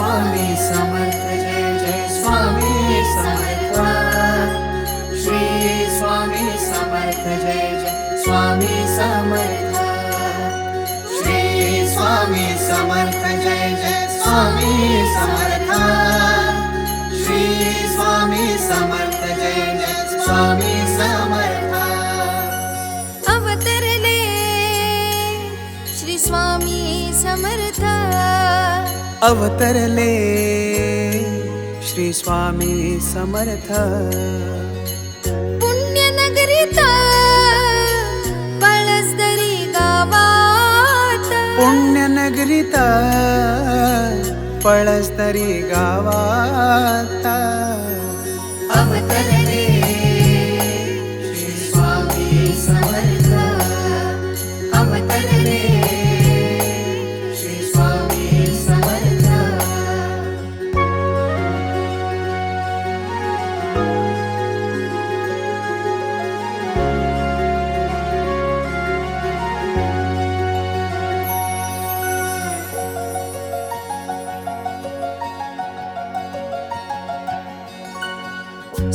स्वामी समर्थ जय जय स्वामी समर्थ श्री स्वामी समर्थ जय जय स्वामी समर्थ श्री स्वामी समर्थ जय जय स्वामी समर्थ श्री स्वामी समर्थ जय जय स्वामी समर्थ अवतरले श्री स्वामी समर्थ अवतरले श्री स्वामी समर्थ पुण्यनगरीत पळसदरी गावात पुण्यनगरीत पळसदरी गावात अवतरले श्री स्वामी समर्थ अवतरले श्री स्वामी समर्थ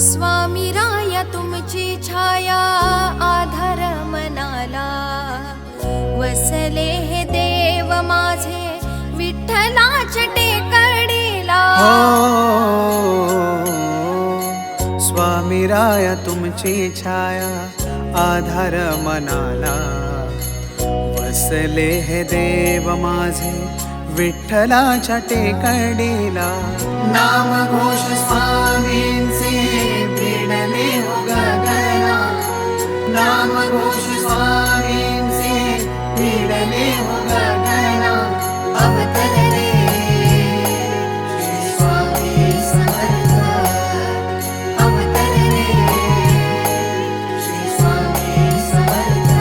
स्वामी राया तुमची छाया आधार मनाला वसले हे देव माझे विठ्ठलाच्या टेकडीला स्वामी राया तुमची छाया आधार मनाला वसले हे देव माझे विठ्ठलाच्या टेकडीला नाम घोष स्वामींचे भिडले हो गगना नाम घोष स्वामींचे भिडले हो गगना अवतरले श्री स्वामी समर्थ अवतरले श्री स्वामी समर्थ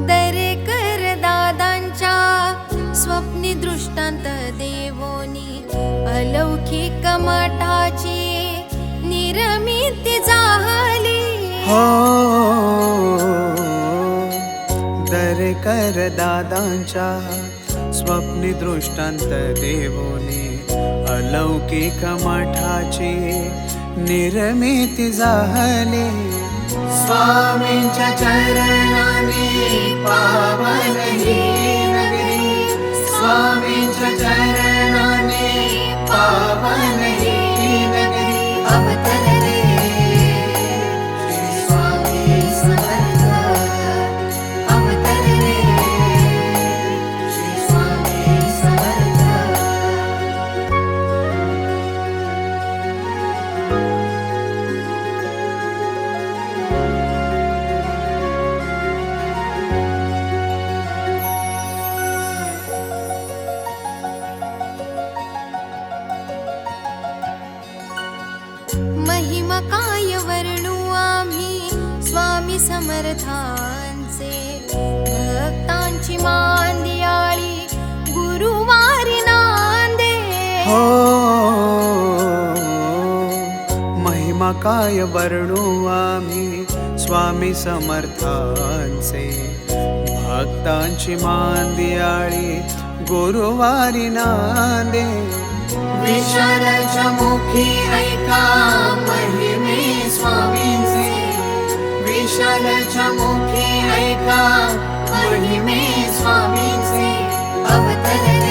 दरेकर दादांच्या स्वप्नी दृष्टांत देवोनी अलौकिक मठाची निर्मिती झाली हो दरेकर दादांच्या स्वप्नी दृष्टांत देवोनी अलौकिक मठाची निर्मिती झाली स्वामींच्या चरणाने पावन ही नगरी स्वामींच्या चरणाने पावन ही नगरी अवतरले श्री स्वामी समर्थ अवतरले श्री स्वामी समर्थ महिमा काय वर्णू आम्ही स्वामी समर्थांचे भक्तांची मांदियाळी गुरुवारी नांदे हो महिमा काय वर्णू आम्ही स्वामी समर्थांचे भक्तांची मांदियाळी गुरुवारी नांदे विशालाच्या मुखी ऐका महिमे स्वामींचे विशालाच्या मुखी ऐका महिमे स्वामींचे अवतरले